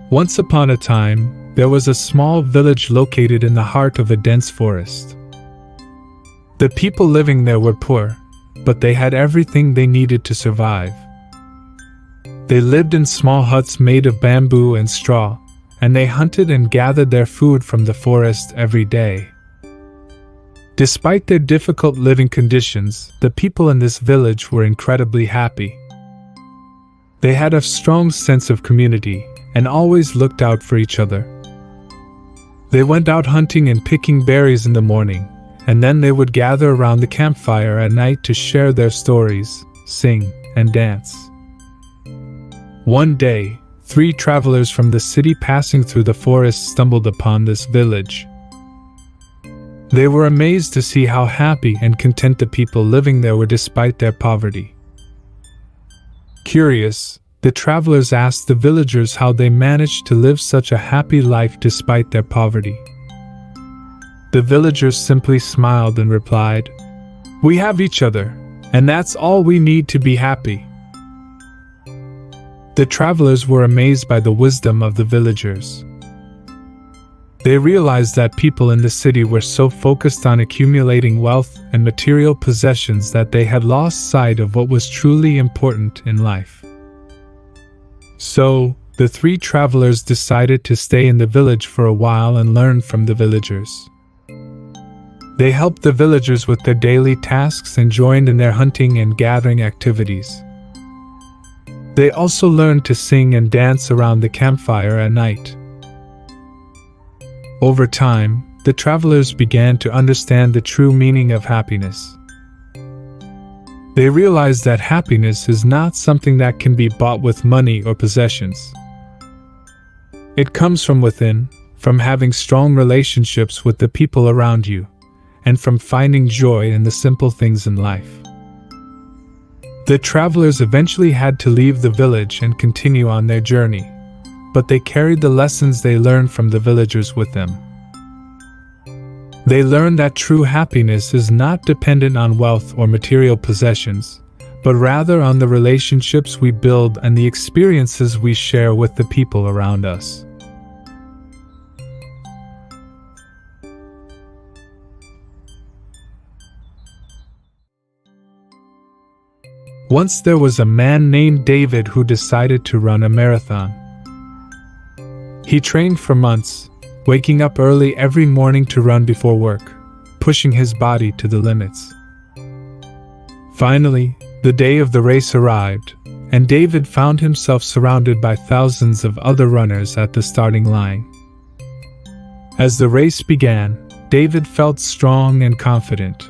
Once upon a time, there was a small village located in the heart of a dense forest. The people living there were poor, but they had everything they needed to survive. They lived in small huts made of bamboo and straw, and they hunted and gathered their food from the forest every day. Despite their difficult living conditions, the people in this village were incredibly happy. They had a strong sense of community and always looked out for each other. They went out hunting and picking berries in the morning, and then they would gather around the campfire at night to share their stories, sing, and dance. One day, 3 travelers from the city passing through the forest stumbled upon this village. They were amazed to see how happy and content the people living there were despite their poverty. Curious, the travelers asked the villagers how they managed to live such a happy life despite their poverty. The villagers simply smiled and replied, "We have each other, and that's all we need to be happy." The travelers were amazed by the wisdom of the villagers. They realized that people in the city were so focused on accumulating wealth and material possessions that they had lost sight of what was truly important in life. So, the 3 travelers decided to stay in the village for a while and learn from the villagers. They helped the villagers with their daily tasks and joined in their hunting and gathering activities. They also learned to sing and dance around the campfire at night. Over time, the travelers began to understand the true meaning of happiness. They realized that happiness is not something that can be bought with money or possessions. It comes from within, from having strong relationships with the people around you, and from finding joy in the simple things in life. The travelers eventually had to leave the village and continue on their journey, but they carried the lessons they learned from the villagers with them. They learned that true happiness is not dependent on wealth or material possessions, but rather on the relationships we build and the experiences we share with the people around us. Once there was a man named David who decided to run a marathon. He trained for months, waking up early every morning to run before work, pushing his body to the limits. Finally, the day of the race arrived, and David found himself surrounded by thousands of other runners at the starting line. As the race began, David felt strong and confident.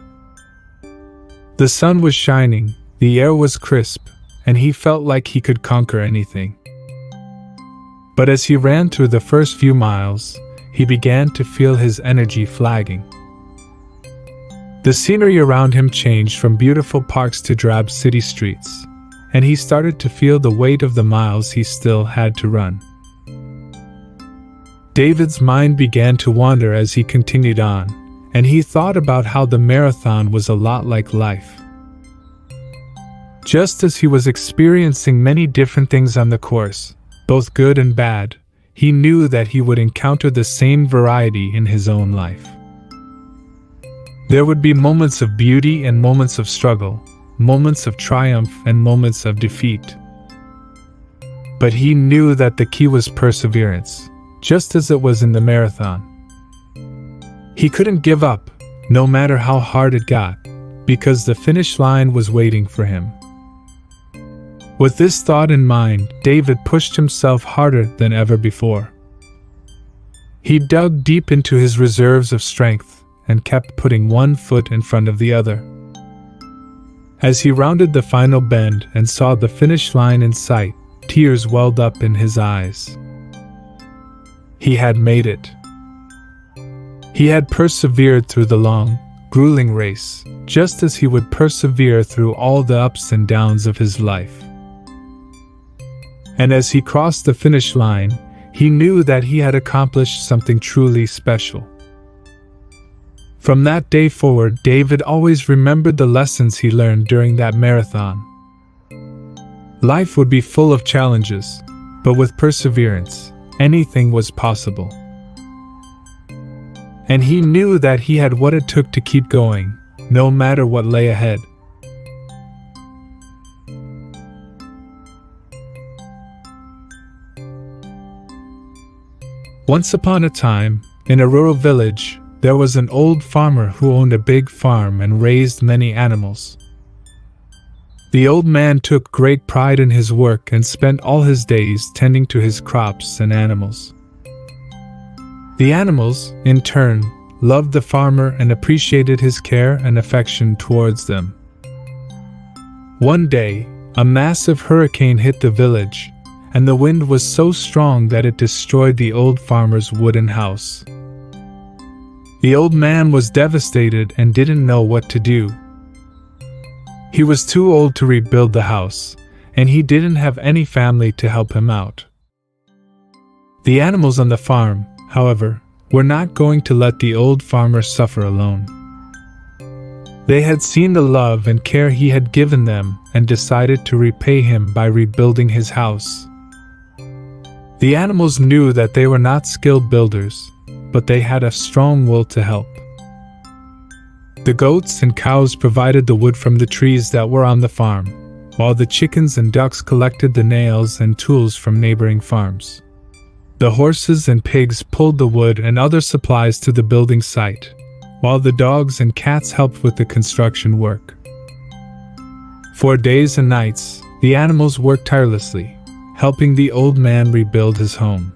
The sun was shining, the air was crisp, and he felt like he could conquer anything. But as he ran through the first few miles, he began to feel his energy flagging. The scenery around him changed from beautiful parks to drab city streets, and he started to feel the weight of the miles he still had to run. David's mind began to wander as he continued on, and he thought about how the marathon was a lot like life. Just as he was experiencing many different things on the course, both good and bad, he knew that he would encounter the same variety in his own life. There would be moments of beauty and moments of struggle, moments of triumph and moments of defeat. But he knew that the key was perseverance, just as it was in the marathon. He couldn't give up, no matter how hard it got, because the finish line was waiting for him. With this thought in mind, David pushed himself harder than ever before. He dug deep into his reserves of strength and kept putting one foot in front of the other. As he rounded the final bend and saw the finish line in sight, tears welled up in his eyes. He had made it. He had persevered through the long, grueling race, just as he would persevere through all the ups and downs of his life. And as he crossed the finish line, he knew that he had accomplished something truly special. From that day forward, David always remembered the lessons he learned during that marathon. Life would be full of challenges, but with perseverance, anything was possible. And he knew that he had what it took to keep going, no matter what lay ahead. Once upon a time, in a rural village, there was an old farmer who owned a big farm and raised many animals. The old man took great pride in his work and spent all his days tending to his crops and animals. The animals, in turn, loved the farmer and appreciated his care and affection towards them. One day, a massive hurricane hit the village, and the wind was so strong that it destroyed the old farmer's wooden house. The old man was devastated and didn't know what to do. He was too old to rebuild the house, and he didn't have any family to help him out. The animals on the farm, however, were not going to let the old farmer suffer alone. They had seen the love and care he had given them and decided to repay him by rebuilding his house. The animals knew that they were not skilled builders, but they had a strong will to help. The goats and cows provided the wood from the trees that were on the farm, while the chickens and ducks collected the nails and tools from neighboring farms. The horses and pigs pulled the wood and other supplies to the building site, while the dogs and cats helped with the construction work. For days and nights, the animals worked tirelessly, helping the old man rebuild his home.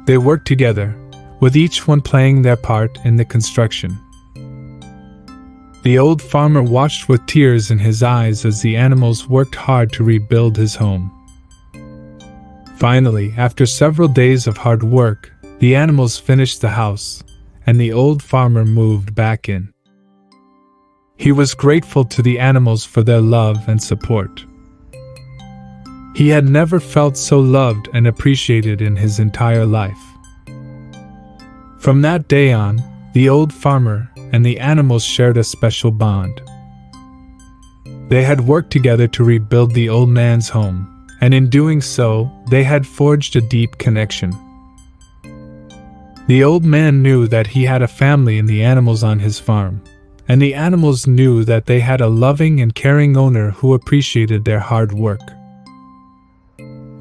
They worked together, with each one playing their part in the construction. The old farmer watched with tears in his eyes as the animals worked hard to rebuild his home. Finally, after several days of hard work, the animals finished the house, and the old farmer moved back in. He was grateful to the animals for their love and support. He had never felt so loved and appreciated in his entire life. From that day on, the old farmer and the animals shared a special bond. They had worked together to rebuild the old man's home, and in doing so, they had forged a deep connection. The old man knew that he had a family in the animals on his farm, and the animals knew that they had a loving and caring owner who appreciated their hard work.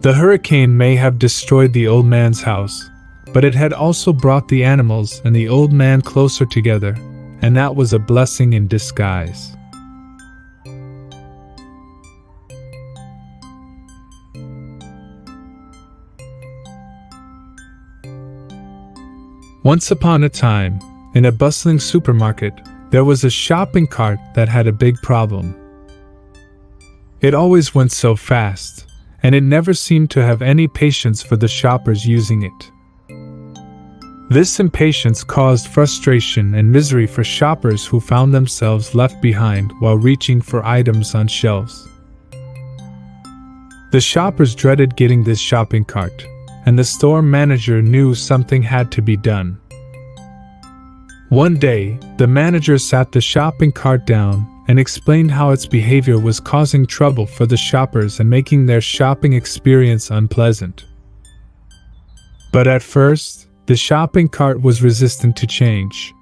The hurricane may have destroyed the old man's house, but it had also brought the animals and the old man closer together, and that was a blessing in disguise. Once upon a time, in a bustling supermarket, there was a shopping cart that had a big problem. It always went so fast, and it never seemed to have any patience for the shoppers using it. This impatience caused frustration and misery for shoppers who found themselves left behind while reaching for items on shelves. The shoppers dreaded getting this shopping cart, and the store manager knew something had to be done. One day, the manager sat the shopping cart down and explained how its behavior was causing trouble for the shoppers and making their shopping experience unpleasant. But at first, the shopping cart was resistant to change.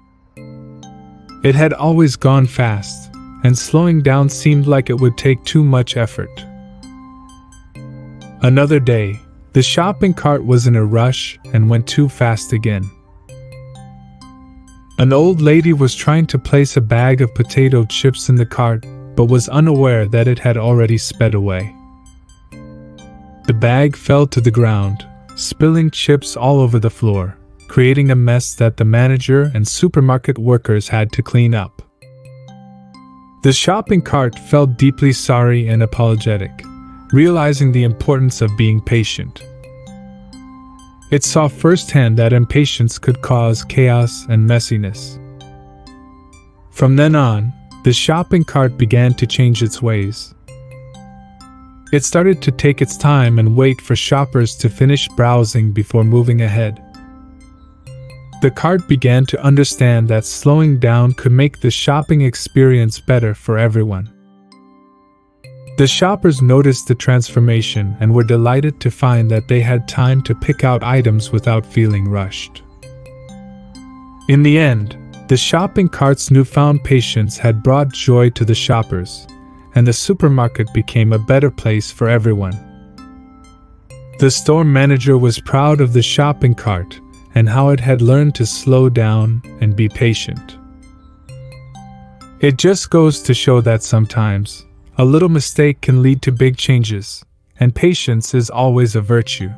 It had always gone fast, and slowing down seemed like it would take too much effort. Another day, the shopping cart was in a rush and went too fast again. An old lady was trying to place a bag of potato chips in the cart, but was unaware that it had already sped away. The bag fell to the ground, spilling chips all over the floor, creating a mess that the manager and supermarket workers had to clean up. The shopping cart felt deeply sorry and apologetic, realizing the importance of being patient. It saw firsthand that impatience could cause chaos and messiness. From then on, the shopping cart began to change its ways. It started to take its time and wait for shoppers to finish browsing before moving ahead. The cart began to understand that slowing down could make the shopping experience better for everyone. The shoppers noticed the transformation and were delighted to find that they had time to pick out items without feeling rushed. In the end, the shopping cart's newfound patience had brought joy to the shoppers, and the supermarket became a better place for everyone. The store manager was proud of the shopping cart and how it had learned to slow down and be patient. It just goes to show that sometimes, a little mistake can lead to big changes, and patience is always a virtue.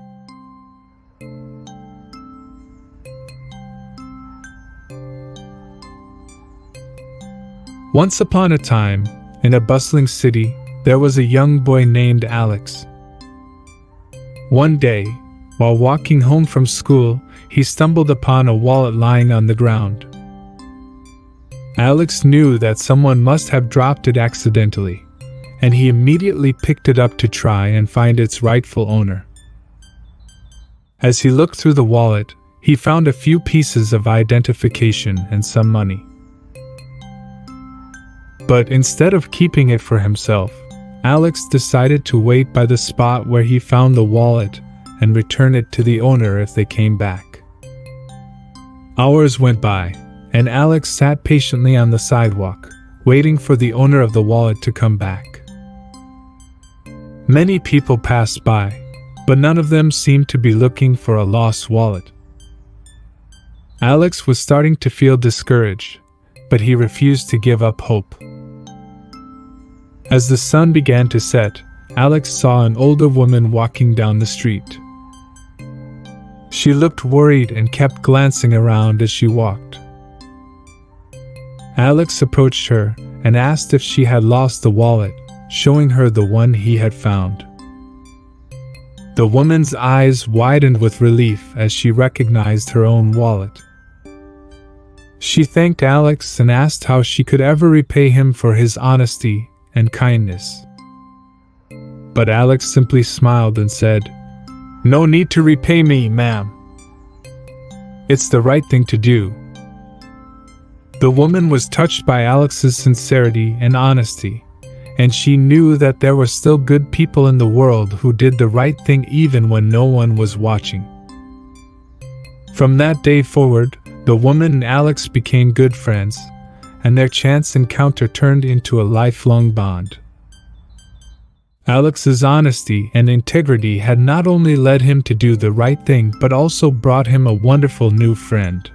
Once upon a time, in a bustling city, there was a young boy named Alex. One day, while walking home from school, he stumbled upon a wallet lying on the ground. Alex knew that someone must have dropped it accidentally, and he immediately picked it up to try and find its rightful owner. As he looked through the wallet, he found a few pieces of identification and some money. But instead of keeping it for himself, Alex decided to wait by the spot where he found the wallet and return it to the owner if they came back. Hours went by, and Alex sat patiently on the sidewalk, waiting for the owner of the wallet to come back. Many people passed by, but none of them seemed to be looking for a lost wallet. Alex was starting to feel discouraged, but he refused to give up hope. As the sun began to set, Alex saw an older woman walking down the street. She looked worried and kept glancing around as she walked. Alex approached her and asked if she had lost the wallet, showing her the one he had found. The woman's eyes widened with relief as she recognized her own wallet. She thanked Alex and asked how she could ever repay him for his honesty and kindness. But Alex simply smiled and said, "No need to repay me, ma'am. It's the right thing to do." The woman was touched by Alex's sincerity and honesty, and she knew that there were still good people in the world who did the right thing even when no one was watching. From that day forward, the woman and Alex became good friends, and their chance encounter turned into a lifelong bond. Alex's honesty and integrity had not only led him to do the right thing but also brought him a wonderful new friend.